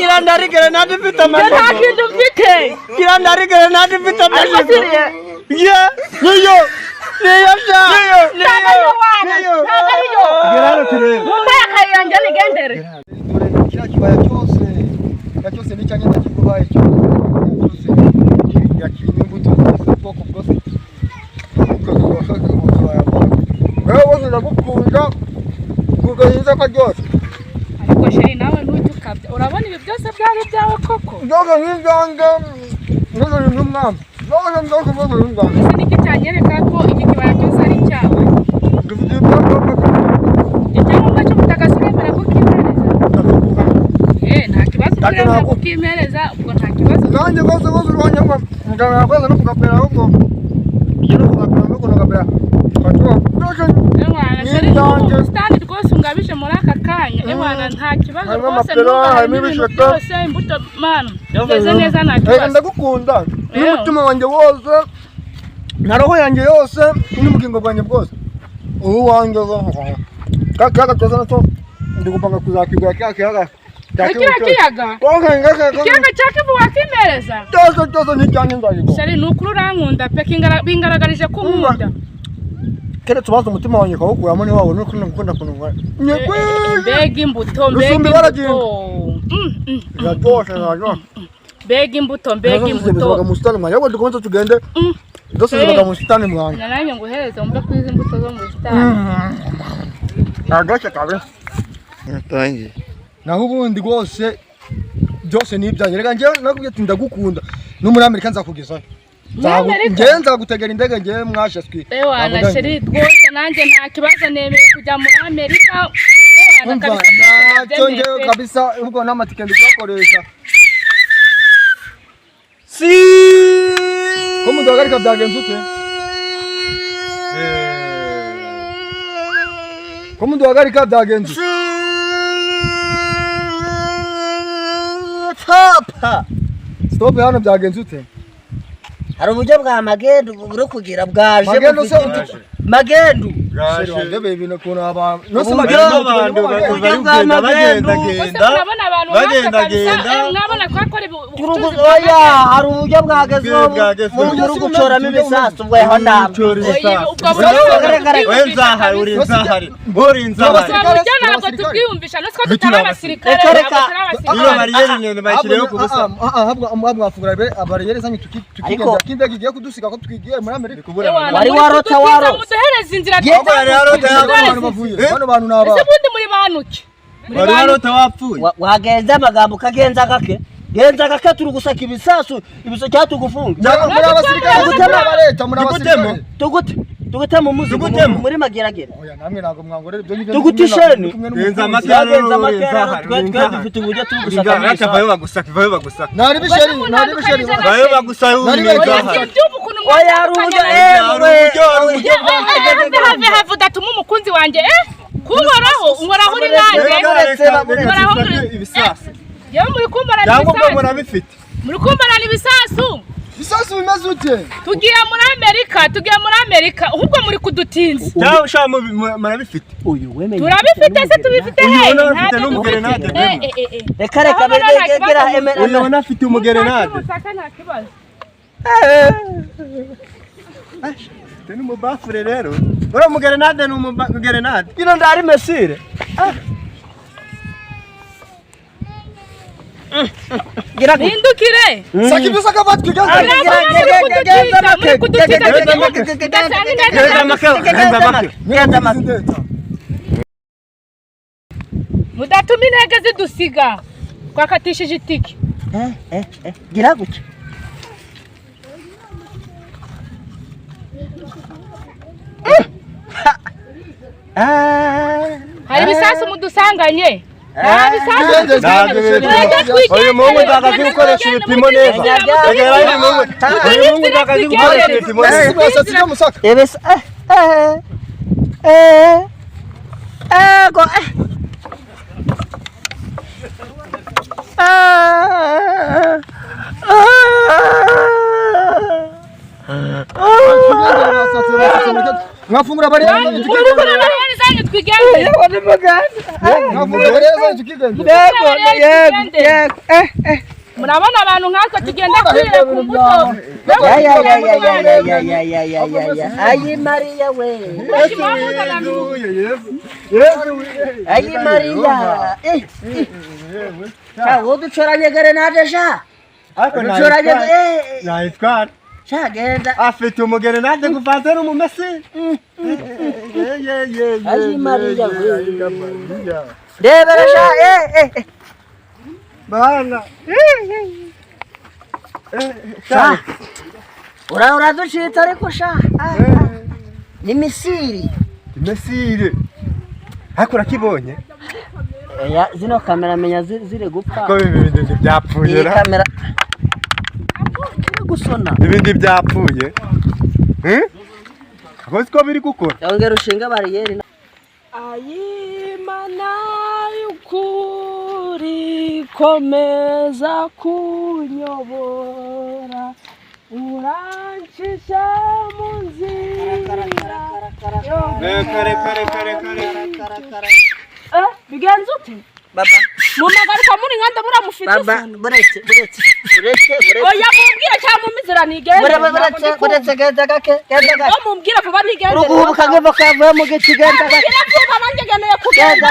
Kirandari grenade mfite amashyi. Nta kintu mfite. Kirandari grenade mfite amashyi. Yeah. Niyo. Gerano turebe. Mumaya kayanja nigendere. Kila kibaya cyose ni cyanye nakikubaye cyo. Yakimbuto poko bwose. Wewe unagukunda kugahinza karyose. Ariko sheri nawe ntutukabye. Urabona ibi byose byari byawe koko? Ndoga n'ingange. Ndoga n'umwami. Ese niki cyanyereka ko iki kibaya cyose ari cyawe? Icyangombwa cyo mutagasuremera ko kimereza. Nta kibazo uremera ko kimereza, ubwo nta kibazo. Nanjye rwose urwanya ngo ndanakweza no kugapera ahubwo. Iyo kugapera no kugapera. Stand rwose ungabije muri aka kanya. Ewana nta kibazo rwose n'ubwo imbuto man. Ugeze neza nta kibazo. Ndagukunda. N'umutima wanjye wose. Na roho yanjye yose n'ubugingo bwanjye bwose. Ubu wanjye kaka cyose nato ndigupanga kuzakigura kiyaga. Kiyaga cyakivu wakimereza. Cyose ni cyane ndagiko. Shari nukuru rankunda pe bingaragarije ko nkunda. Kere tubaza umutima wanjye kawukuramo ni wawe nuko ngukunda kunungwa. Mbega imbuto. Mbega imbuto. Baga musitani mwana yabo dukomeza tugende. Dose baga musitani mwana. Nananye nguhereza umbe kwiza imbuto zo mu musitani. Agasha kabe. Yatangiye. Naho ubundi rwose byose nibyanye rega nje nakubye ati ndagukunda no muri Amerika nzakugezayo. Ngenza gutegera indege ngiye mwashaswi. Ewana sheri rwose nanjye nta kibazo nemeye kujya muri Amerika. Nacyo ngewe kabisa ubwo n'amatike ndikoresha. Ko mudogarika byagenze ute? Ko mudogarika byagenze? Stop hano byagenze ute? Hari uburyo bwa magendu buri kugira bwaje. Magendu. Ndebe ibintu kuntu abantu. No se magendu bagenda. Mwabona ko akora oya hari uburyo bwagezweho mu gihugu gucoramo ibisasu ubwo yaho ndamwe. Uri nzahari. Ntabwo tubwiyumvisha natwe tutari abasirikare. Iyo bariyeri nyene bashireho ku busa. Mwafungura abariyeri zanyu tukigenda kindege giye kudusiga ko twigiye muri Amerika. Wari warota waro. Muduhereza inzira Bano bantu naba. Ese bundi muri banuki. Wari warota wapfuye. Wagenza amagambo kagenza gake. Genza gake turi gusaka ibisasu ibiso cyatugufunga. Muri abasirikare gutema abareta muri abasirikare. Tugute mu muzi muri mageragere. Oya namwe nago mwangorera ibyo ngibyo. Tugutishene. Genza amakaro. Twe dufite uburyo turi gusaka. Vayo bagusaka. Nari bisheri. Vayo bagusaka Oya have datuma umukunzi wanjye unkoraho uri nanjye ibisasu. Yewe muri kumbarana Cyangwa ibisasu. murabifite. Muri kumbarana ibisasu. Bisasu bimeze ute? Tugiye muri Amerika. Ahubwo muri kudutinza. Cyangwa shamo murabifite. Uyu wemeye. Turabifite se tubifite he? Ntabwo n'umugerenade. Reka begera emera. Uyu wanafite umugerenade. Teni mubafure rero. Ora umugerenade n'umugerenade. Ino ndari mesire. Hindukire. Saki bisaka batwi gaza. Mudatuma intege zidusiga. Twakatishije itiki. Gira gutya. Hari ibisasu mudusanganye. Oya mungu ndakazi gukoresha ibipimo neza. Egera mungu. Oya mungu ndakazi gukoresha ibipimo neza. Ebes go Mwafungura bari Muzanye twigende. Yego ni muganda. Navugereza tukigende. Yego. Murabona abantu nkatwe tugenda kwira ku mbuto. Ayi Maria we. Yesu. Ayi Maria. Cha uducoranye gerenade sha. Uducoranye Naitwara. Sha genda. Afite umugerenade kuvanze n'umumesi. Ayi Maria we. Debera sha Bana. Sha. Ura dushita ariko sha. Ni Misiri. Mesire. Hakura kibonye. Zino kamera menya zire gupfa. Ko ibindi byapfuye Iyi ra. kamera gusona. Ibindi byapfuye. Akoze ko biri gukora. Yongera ushinga bariyeri. Ayimana y'ukuri komeza kunyobora urancisha mu nzira. Kare. Bigenze ute? Baba. Mumagaruka muri nkanda muramufite Baba isano. buretse. Oya mumbwire cyangwa mumizira nigende. Buretse genda gake. Ngo mumbwire vuba nigende. Urugubuka ngevo kavuye mu giti genda gake. Mumbwire vuba nanjye geneye kugenda.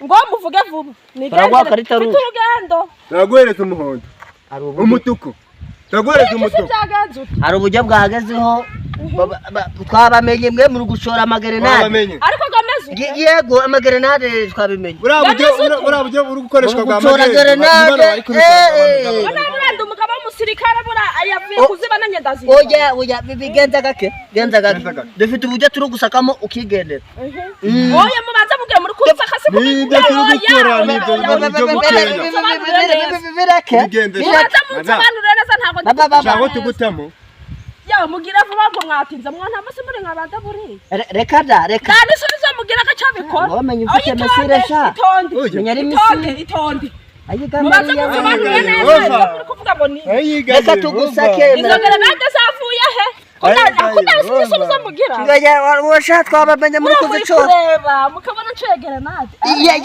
Ngo muvuge vuba. Nigende. Urugendo. Naguhereza umuhondo. Umutuku. Naguhereza umutuku. Byagenze ute? Hari uburyo bwahagazeho twabamenye mwe muri gushora amagerenade. Ariko gameze. Yego amagerenade twabimenye. Burabujye uri gukoreshwa bwa amagerenade. Nandi umugabo w'umusirikare bura ayavuye kuziba nanye ndazi. Oya bigenza gake. Dufite uburyo turi gusakamo ukigendera. Oya mubanza mubwire muri kusaka se Nibyo turi gukora nibyo bireke. Mubanza munsobanurire neza ntabwo cyangwa tugutamo. Yawe mugira vuba ngo mwatinze mwana amase muri nkabanda buri. Reka. Kandi subiza mugira gacha bikora. Wamenye ufite mesire sha. Menya ari misire. Itonde. Mubanza munsobanurire neza muri kuvuga ngo ni. Reka tugusake. Izogera nande zavuye he? Kuda subiza mugira. Ngaya washa twabamenye muri kuzico. Kureba mukabona cegera nade.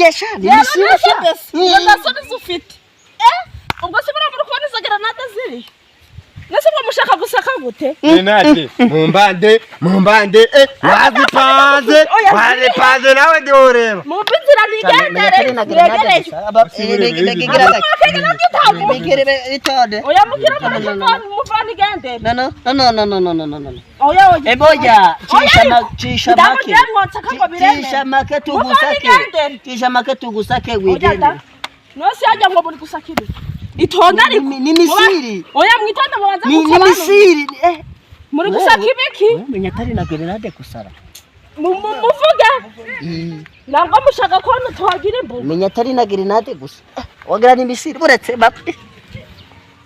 Yesha ni misire sha. Ngo ndasoni ufite. Ubwo se muri kubona izogera nade ziri. Nase ngo mushaka gusaka gute? Nade mumbande wazipaze nawe ndioreba. Mumbinzira nigendere. Oya mugira muvana igendere. No. Oya. Eboja cisha make tugusake wigende. Nose ajya ngo muri gusakira. Itonda ariko ni misiri. Oya mwitonda mubanza ni misiri. Muri gusaka ibiki? Menya tari na gerenade kusara. Muvuga. Ntabwo mushaka ko twagira imbu. Menya tari na gerenade gusa. Wagira ni misiri buretse bapfa.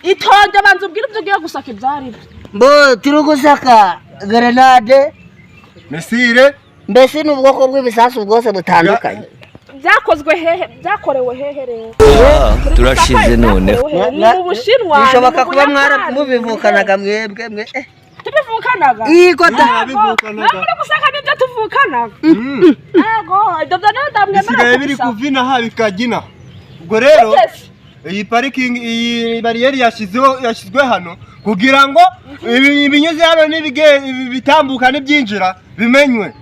Itonda banza ubwira ibyo ugiye gusaka ibyari. Mbo turi gusaka gerenade. Misire. Mbese ni ubwoko bw'ibisasu bwose butandukanye. Byakozwe hehe? Byakorewe hehe rero? Turashize none. Mu Bushinwa. Bishoboka kuba mubivukanaga mwebwe. Tubivukanaga? Igota. Namwe gusaka nibyo tuvukanaga. Ego, ibyo ndamwemera. Bisigaye biri kuvina ha bikagina. Ubwo rero iyi parking iyi barriere yashizwe hano kugira ngo ibinyuze hano bitambuka n'ibyinjira bimenywe.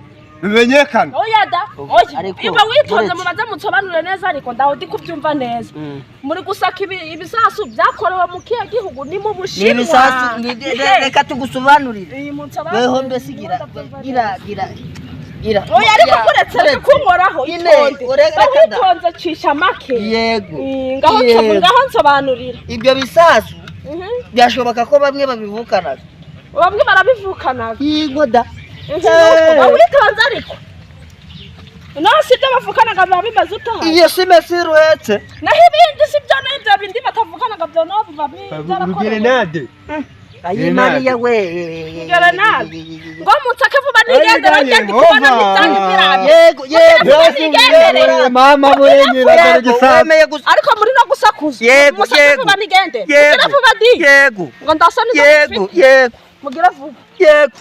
Bimenyekana. Oya da. Oya. Iba witonze mubanza mutsobanure neza ariko ndaho ndi kubyumva neza. Muri gusaka ibisasu byakorewe mu kiya gihugu ni mu Bushinwa. Ni ibisasu reka tugusobanurire. Iyi mutsobanurire. Weho mbese gira. Oya ariko kuretse kunkoraho itonde. Witonze cisha make. Yego. Ngaho nsobanurira. Ibyo bisasu byashoboka ko bamwe babivukanaga. Bamwe barabivukanaga. Yigoda. Witonze ariko. Nasi ibyo bavukanaga biba bimaze utaha. Iyo si mesire uhetse. Naho ibindi si byo n'ibyo bindi batavukanaga byo no biba byarakorewe. Gerenade. Ayi Maria we. Gerenade. Ngo mutsake vuba nigendere ngende kubona mitani birabe. Yego. Mama murengera dore gisasu. Ariko muri no gusakuza. Mutsake vuba nigendere. Mugira vuba di. Yego. Ngo ndasoni. Yego. Mugira vuba. Yego.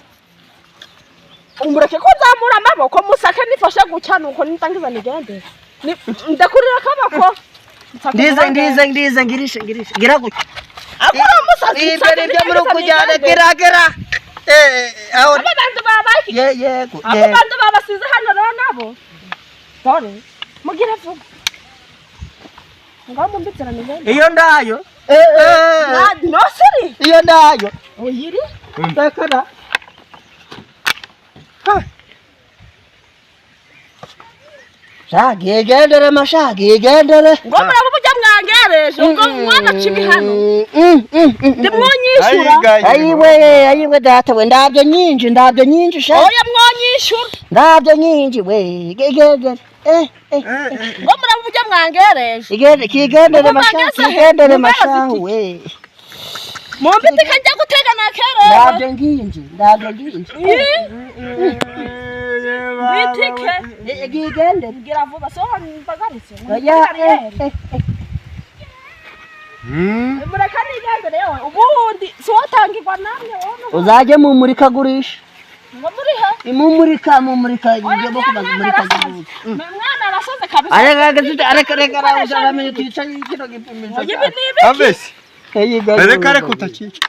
umureke ko zamura amaboko musake nifashe gucyana uko nitangiza nigende ndakurira kabako ndize ngirishe gira gutya akora musazi ibere byo muri kujyana geragera aho abantu babaki yego abantu babasize hano rero nabo dore mugira vuba ngaho mumbitsira nigende iyo ndayo no siri iyo ndayo uyiri ndakara Shagigendere mashagigendere ngomra bujya mwangereje ngo mwana kibi hano ndimwonyishura ayiwe data we ndabyo nyinji sha oya mwonyishura ndabyo nyinji we gegendere ngomra bujya mwangereje kigendere mashahu we mumbite kajya gutega na kera ndabyo nyinji bitike gigendere gira vuba so mbagaritse mureka nigendere yewe ubundi so watangirwa namwe wono uzaje mu murikagurisha ngo murihe mumurika ibyo boko bazumurika mwana arasoze kabisa areka uzaramenye twica kino gipimisho Avesi reka utakica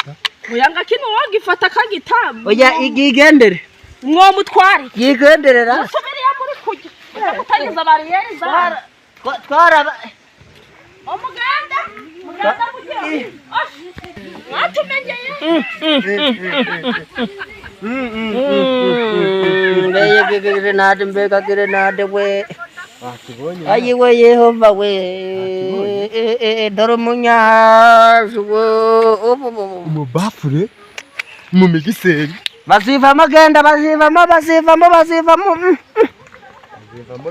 uyanga kino wagifata kagitambo oya igigendere mwo mutwari yigenderera subiriya muri kujya utagiza bariyeri za twara umuganda kujya mwatumenyeye grenade we ayiwe Yehova we dore umunyazi we umubafure mu migiseri bazivamo genda bazivamo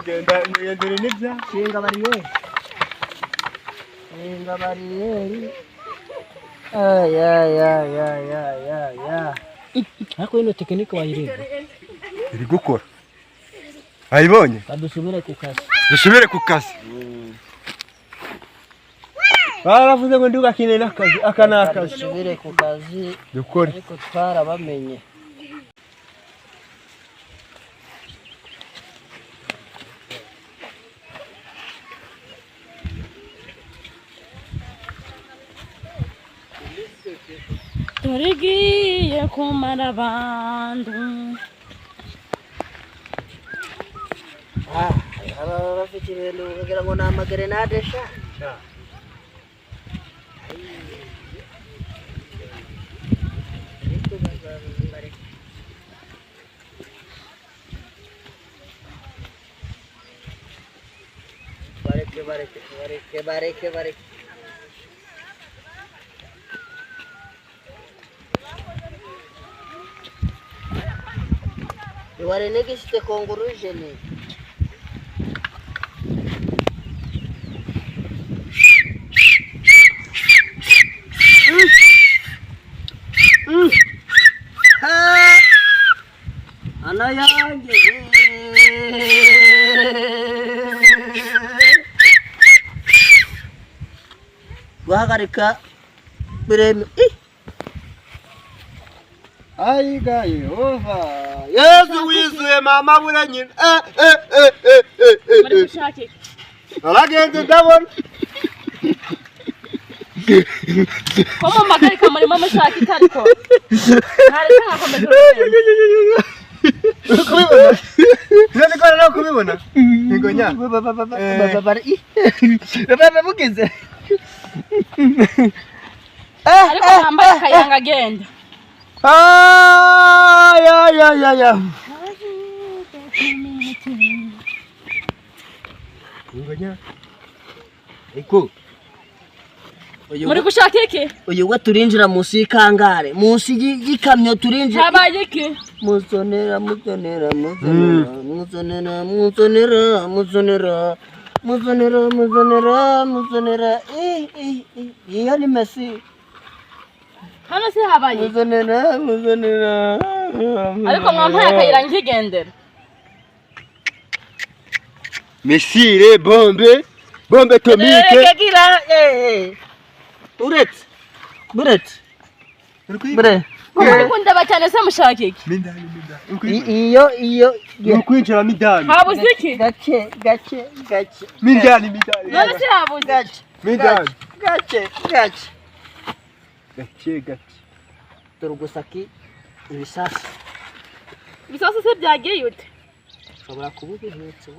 genda ngendere n'ibya shinga bariyeri ya ariko ino tekinike wayireba iri gukora ayibonye dusubire ku kazi baravuze ngo ndugakine n'akazi aka n'akazi dusubire ku kazi dukore ariko twarabamenye turigiye kumara abantu bafite ibintu bagira ngo ni amagrenade sha bareke Iware negiste kongurujeni ana yanjye guhagarika bireme ayiga Yehova Yesu wizuye mama buranyina muri gushake aragenze ndabona ko mu magarika muri mama shaki tariko ntari ntakomeza kubibona no kubibona ingonya baba mugize ariko yambaye akayanga agenda ya ingonya iko muri gushaka iki uyu we turinjira munsi y'ikangare munsi y'ikamyo turinjira habaye iki musonera iyo ni Messi hano si habaye musonera ariko mwampaye akayira nkigendera Messi bombe tomike uretse Kumukunda bacane se mushaka iki? iyo ukwinjira midani. Habuze iki? Gake. Midani. None se habuze. Midani. Gake. Turugusaki ibisasu. Bisasu se byagiye ute? Ushobora kubihetse.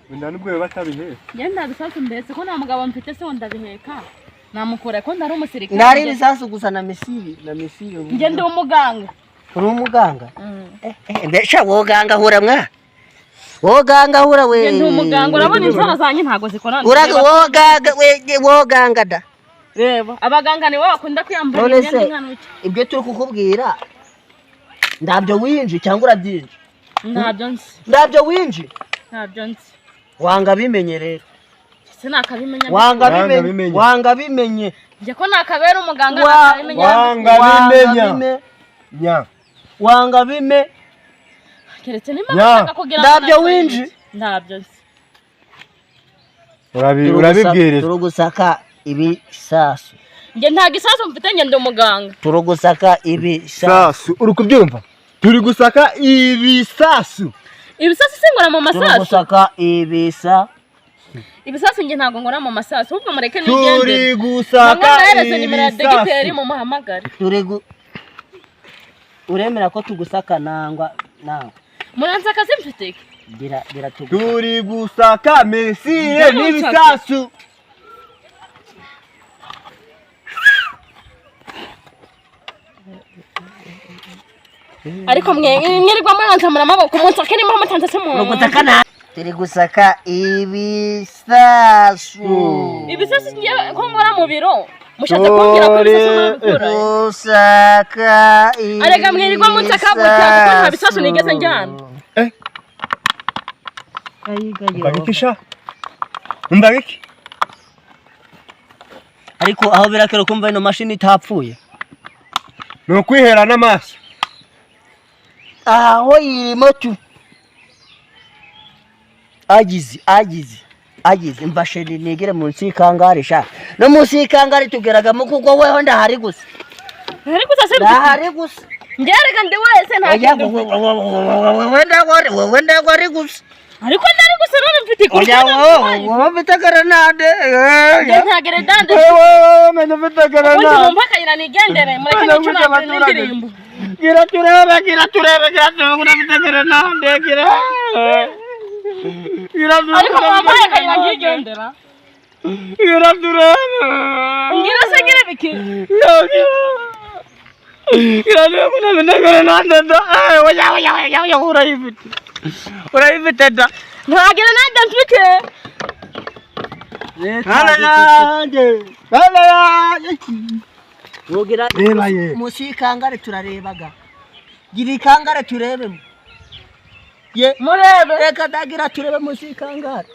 Ndani bwo batabihe. Yenda bisasu mbese ko nta mugabo mfite se ndabiheka. Namukora ko ndari umusirikare. Nari ibisasu gusa na misiri. Nje ndi umuganga. Uri umuganga? Mbesha woganga hura mwa. Woganga hura we. Nje ndi umuganga urabona inzara zanjye ntago zikorana. Uraga woganga da. Reba abaganga ni bakunda kwiyambara imyenda nkanuki. Ibyo turi kukubwira ndabyo winji cyangwa urabyinji? Ntabyo nzi. Ndabyo winji? Ntabyo nzi. Wanga bimenye rero. Se nakabimenya. Wanga bimenye. Nje ko nakabera umuganga nakabimenya. Wanga bime. Keretse nimba kugira ndabyo winji? Ntabyo nzi. Urabibwira. Turugusaka ibisasu. Nje nta gisasu mfite nje ndi umuganga. Turugusaka ibisasu. Uri kubyumva? Turi gusaka ibisasu. Ibisasu singora mu masasu. Turugusaka ibisasu. Ibisasu nje ntago ngora mu masasu. Ubwo mureke nigende. Turi gusaka ibisasu. Mu muhamagare. Uremera ko tugusaka nangwa nawe. Muransaka simfite. Gira tugusaka. Turi gusaka mesire n'ibisasu. Ariko mwirirwa mwantamura amaboko munsake nimba mutanze se mu. Urugutaka na. Turi gusaka ibisasu. Ibisasu ngiye ko ngora mu biro. Mushatse kumbwira ko ibisasu nabikura. Gusaka ibisasu. Arega mwirirwa munsaka gutya kuko nta bisasu nigeze njyana. Bagikisha. Mbagiki. Ariko aho birakero kumva ino mashini itapfuye. No kwihera n'amaso. Aho irimo tu. Agize mbasheni nigire munsi kangare sha. No munsi kangare tugeragamo kuko weho ndahari gusa. Ndahari gusa se. Ndahari gusa. Ngerega ndi wese nta kintu. Wewe ndagwari gusa. Ariko ndari gusa none mfite ko. Wowe mfite granade. Nta granade. Mene mfite granade. Undi mpaka ina nigendere mureke nicuna n'indirimbo. Gira turebe mfite granade Ariko mwambaye kayina ngigendera. Gira turebe. Ngira se gira biki. Gira turebe mfite granade. Oya urayifite da. Nta granade mfite. Wogira musi kangare turarebaga. Gira kangare turebemo. Ye Murebe. Reka dagira turebe musi kangare.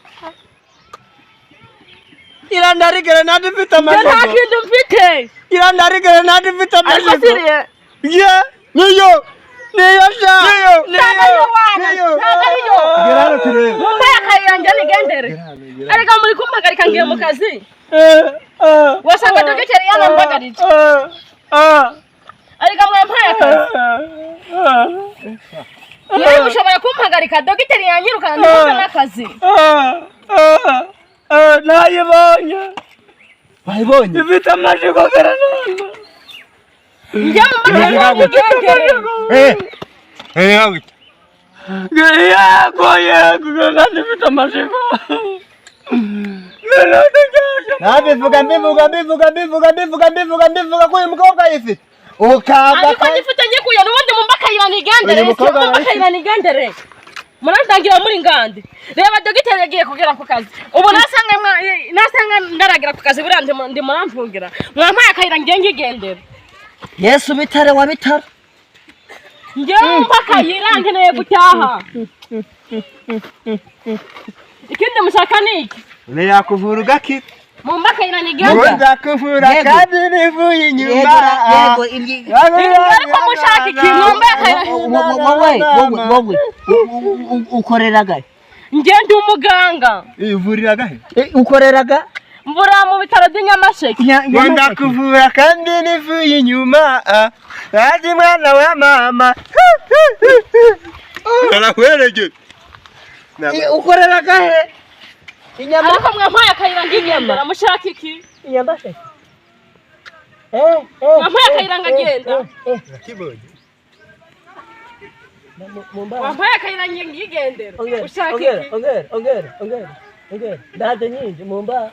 Irandari granade mfite amashyi. Nta kintu mfite. Irandari granade mfite amashyi. Ariko siriye. Ye niyo sha. Niyo. Gerara turebe. Mumbaye kayanja nigendere. Ariko muri kumpagarika ngiye mu kazi. Wasanga dogiteri yanambagaritse. Ariko mwampaye kazi. Niba ushobora kumpagarika dogiteri yanyirukana ndumva n'akazi. Nayibonye. Bayibonye. Ifite amashyi ko granade. Njya mu makanya nigendere. Yego granade ifite amashyi ko. Nabivuga ko uyu mukobwa yifite. Ukaba Ariko ngifite nyikuye n'ubundi mu mbakayira nigendere. Mu mbakayira nigendere. Murandangira muri ngande. Reba dogiteri yagiye kugera ku kazi. Ubu nasanga ndaragira ku kazi burande ndi muramfungira. Mwampaye akayira ngiye ngigendera. Yesu bitare wa bitara. Ngiye mu mbakayira nkeneye gutaha. Ikindi mushaka niki? ne yakuvura ugakira. Mu mbakayira nigendera. Ngo ndakuvura kandi nivuye inyuma. Yego Ariko mushaka ikintu mu mbakayira. wowe ukoreraga. Ngiye ndi umuganga. Ivuriraga he? Ukoreraga mvura mu bitaro by'Inyamasheke. ngo ndakuvura kandi nivuye inyuma yaje mwana wa mama arakwereje ukorera gahe Ariko mwampaye akayira ngigendera mushaka iki? Inyamasheke Mwampaye akayira ngagenda. kibonye Mwampaye akayira ngigendera. Ushaka iki? Ongera ndaje nyinji mumba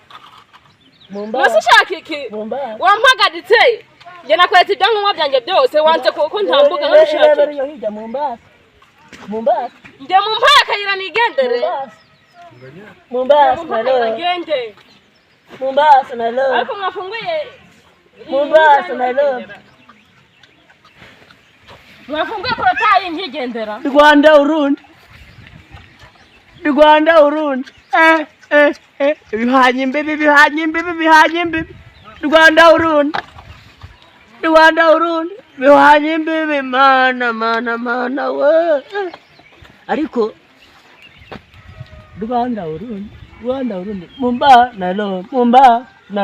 Nasi ushaka iki? Wampagaritse. Nge nakwete ibyangombwa byanjye byose wanze kuko ntambuga nk'ushaka iki? Mombasa Nge mumpaye akayira nigendere. Mombasa na lo Ariko mwafunguye Mombasa na lo mwafunguye portayi nkigendera. Rwanda Urundi bihanye imbibi Rwanda Urundi bihanye imbibi mana we ariko Rwanda Urundi Mumba na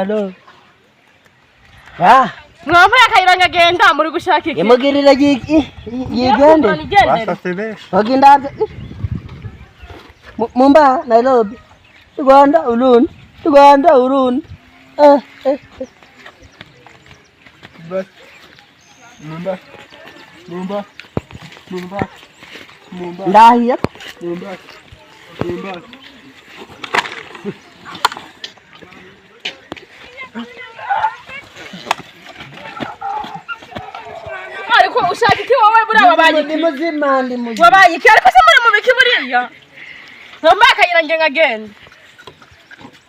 lo Mwampaye akayira ngagenda muri gushaka iki? yamugirira yigende Nigendere. bagenda Mumba Nairobi Rwanda Urundi bas mumba ndahiya Ariko ushaka iki wowe buri ababaye iki? muzima Wabaye iki? Ariko se muri mu biki buriya? Mwampaye akayira ngagenda.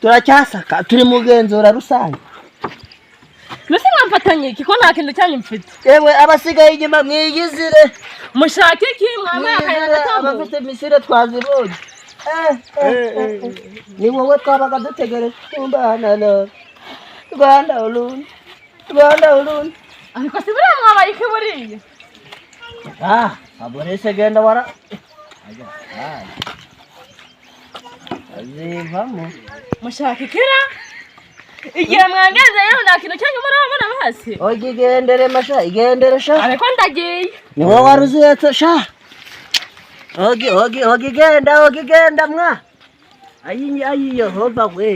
turacyasaka turi mugenzura rusange Nese mwamfatanye iki ko nta kintu cyanyu mfite? yewe abasigaye inyuma mwigizire Mushaka iki? Mwampaye akayira gatambuka. abafite misire twazibonye ni wowe twabaga dutegereje Mumba na lo Rwanda Urundi Ariko se buriya mwabaye iki buriya? aborese genda wara azivamo Mushaka ikira? Igihe mwangezeyo nta kintu cyanyu murabona hasi. ogigendere masha igendere sha Ariko ndagiye. ni wowe waruzetse sha ogigenda mwa ayi Yehova we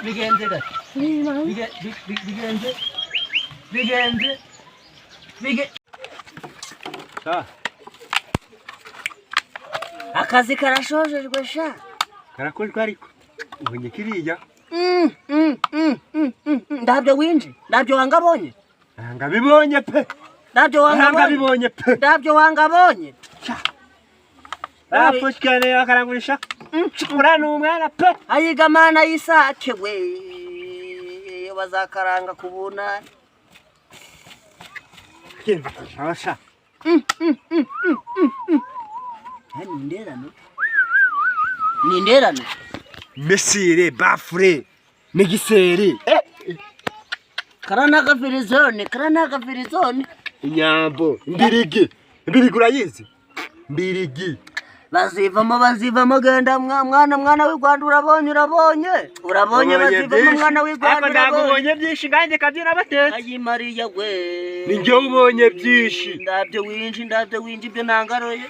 bigenze gake bigenze akazi karashojejwe sha karakozwe ariko ubonye kiriya ndabyo winji ndabyo wangabonye ngabibonye pe ndabyo ngabibonye pe ndabyo wangabonye bapushkane akarangurisha urana umwana pe ayiga mana yisake we bazakaranga kubunani Asha ninderano mesire bafure negiseri karana gafirizone inyambo mbirigi urayizi mbirigi bazivamo genda mwana w'i Rwanda urabonye bazivamo mwana w'i Rwanda nagubonye byinshi nganjye kabyina bate ayi Mariya we ni njye ubonye byinshi ndabyo winji ibyo nangaroye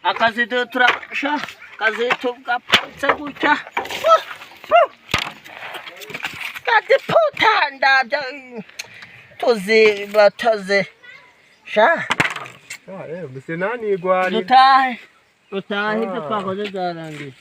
akazi turasha kazi tugaputse gutya puta ndabyo tuziba sha mbese nanigwari dutahe ibyo twakoze byarangiye